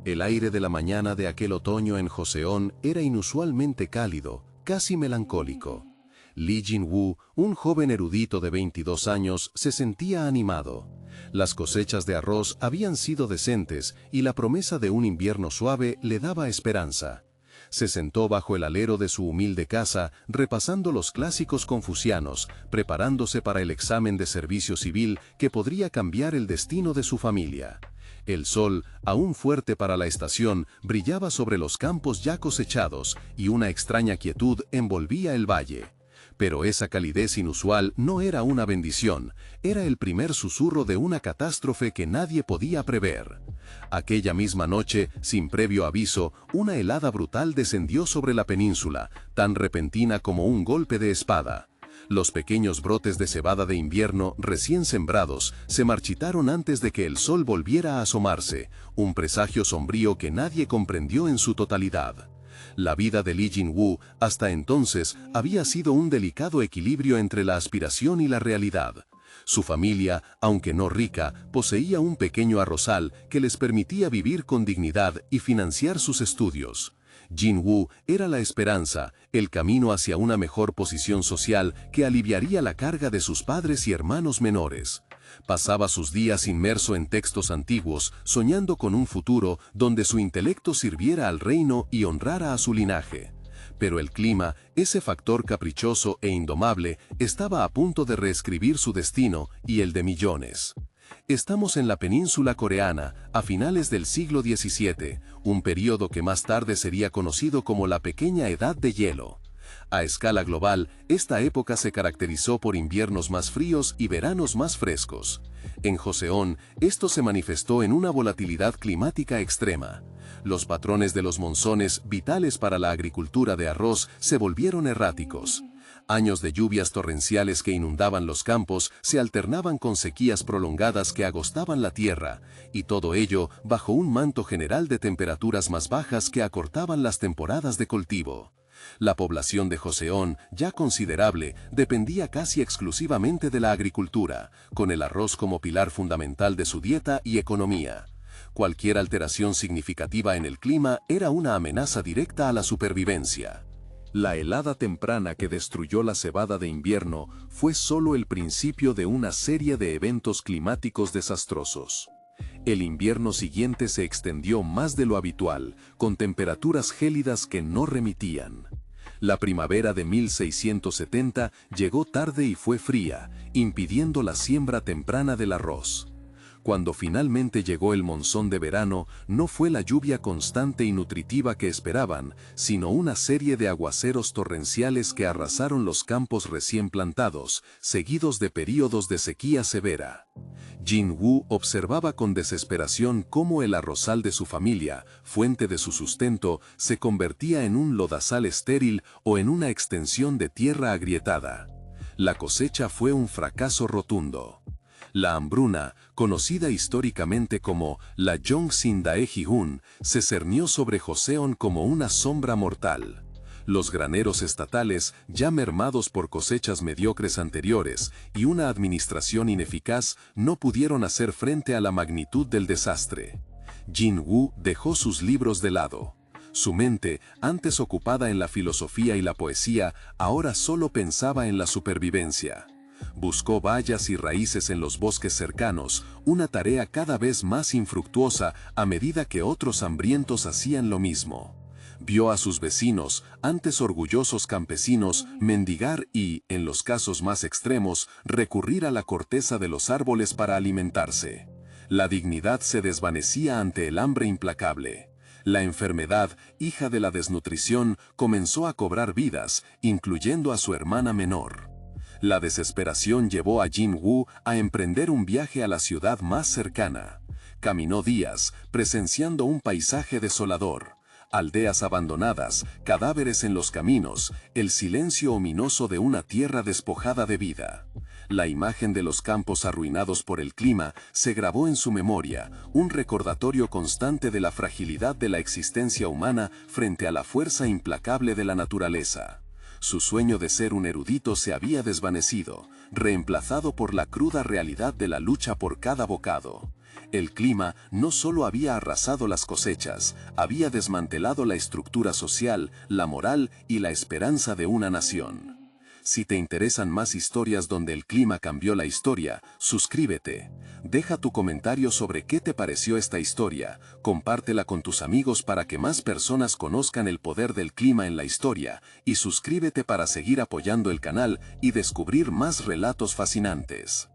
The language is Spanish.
El aire de la mañana de aquel otoño en Joseon era inusualmente cálido, casi melancólico. Lee Jin-woo, un joven erudito de 22 años, se sentía animado. Las cosechas de arroz habían sido decentes y la promesa de un invierno suave le daba esperanza. Se sentó bajo el alero de su humilde casa, repasando los clásicos confucianos, preparándose para el examen de servicio civil que podría cambiar el destino de su familia. El sol, aún fuerte para la estación, brillaba sobre los campos ya cosechados y una extraña quietud envolvía el valle. Pero esa calidez inusual no era una bendición, era el primer susurro de una catástrofe que nadie podía prever. Aquella misma noche, sin previo aviso, una helada brutal descendió sobre la península, tan repentina como un golpe de espada. Los pequeños brotes de cebada de invierno, recién sembrados, se marchitaron antes de que el sol volviera a asomarse, un presagio sombrío que nadie comprendió en su totalidad. La vida de Lee Jin-woo, hasta entonces, había sido un delicado equilibrio entre la aspiración y la realidad. Su familia, aunque no rica, poseía un pequeño arrozal que les permitía vivir con dignidad y financiar sus estudios. Jin-woo era la esperanza, el camino hacia una mejor posición social que aliviaría la carga de sus padres y hermanos menores. Pasaba sus días inmerso en textos antiguos, soñando con un futuro donde su intelecto sirviera al reino y honrara a su linaje. Pero el clima, ese factor caprichoso e indomable, estaba a punto de reescribir su destino y el de millones. Estamos en la península coreana, a finales del siglo XVII, un período que más tarde sería conocido como la Pequeña Edad de Hielo. A escala global, esta época se caracterizó por inviernos más fríos y veranos más frescos. En Joseon, esto se manifestó en una volatilidad climática extrema. Los patrones de los monzones, vitales para la agricultura de arroz, se volvieron erráticos. Años de lluvias torrenciales que inundaban los campos se alternaban con sequías prolongadas que agostaban la tierra, y todo ello bajo un manto general de temperaturas más bajas que acortaban las temporadas de cultivo. La población de Joseon, ya considerable, dependía casi exclusivamente de la agricultura, con el arroz como pilar fundamental de su dieta y economía. Cualquier alteración significativa en el clima era una amenaza directa a la supervivencia. La helada temprana que destruyó la cebada de invierno fue solo el principio de una serie de eventos climáticos desastrosos. El invierno siguiente se extendió más de lo habitual, con temperaturas gélidas que no remitían. La primavera de 1670 llegó tarde y fue fría, impidiendo la siembra temprana del arroz. Cuando finalmente llegó el monzón de verano, no fue la lluvia constante y nutritiva que esperaban, sino una serie de aguaceros torrenciales que arrasaron los campos recién plantados, seguidos de períodos de sequía severa. Jin-woo observaba con desesperación cómo el arrozal de su familia, fuente de su sustento, se convertía en un lodazal estéril o en una extensión de tierra agrietada. La cosecha fue un fracaso rotundo. La hambruna, conocida históricamente como la Yongsin Daeji-hun, se cernió sobre Joseon como una sombra mortal. Los graneros estatales, ya mermados por cosechas mediocres anteriores y una administración ineficaz, no pudieron hacer frente a la magnitud del desastre. Jin-woo dejó sus libros de lado. Su mente, antes ocupada en la filosofía y la poesía, ahora solo pensaba en la supervivencia. Buscó bayas y raíces en los bosques cercanos, una tarea cada vez más infructuosa a medida que otros hambrientos hacían lo mismo. Vio a sus vecinos, antes orgullosos campesinos, mendigar y, en los casos más extremos, recurrir a la corteza de los árboles para alimentarse. La dignidad se desvanecía ante el hambre implacable. La enfermedad, hija de la desnutrición, comenzó a cobrar vidas, incluyendo a su hermana menor. La desesperación llevó a Jin-woo a emprender un viaje a la ciudad más cercana. Caminó días, presenciando un paisaje desolador. Aldeas abandonadas, cadáveres en los caminos, el silencio ominoso de una tierra despojada de vida. La imagen de los campos arruinados por el clima se grabó en su memoria, un recordatorio constante de la fragilidad de la existencia humana frente a la fuerza implacable de la naturaleza. Su sueño de ser un erudito se había desvanecido, reemplazado por la cruda realidad de la lucha por cada bocado. El clima no solo había arrasado las cosechas, había desmantelado la estructura social, la moral y la esperanza de una nación. Si te interesan más historias donde el clima cambió la historia, suscríbete. Deja tu comentario sobre qué te pareció esta historia, compártela con tus amigos para que más personas conozcan el poder del clima en la historia, y suscríbete para seguir apoyando el canal y descubrir más relatos fascinantes.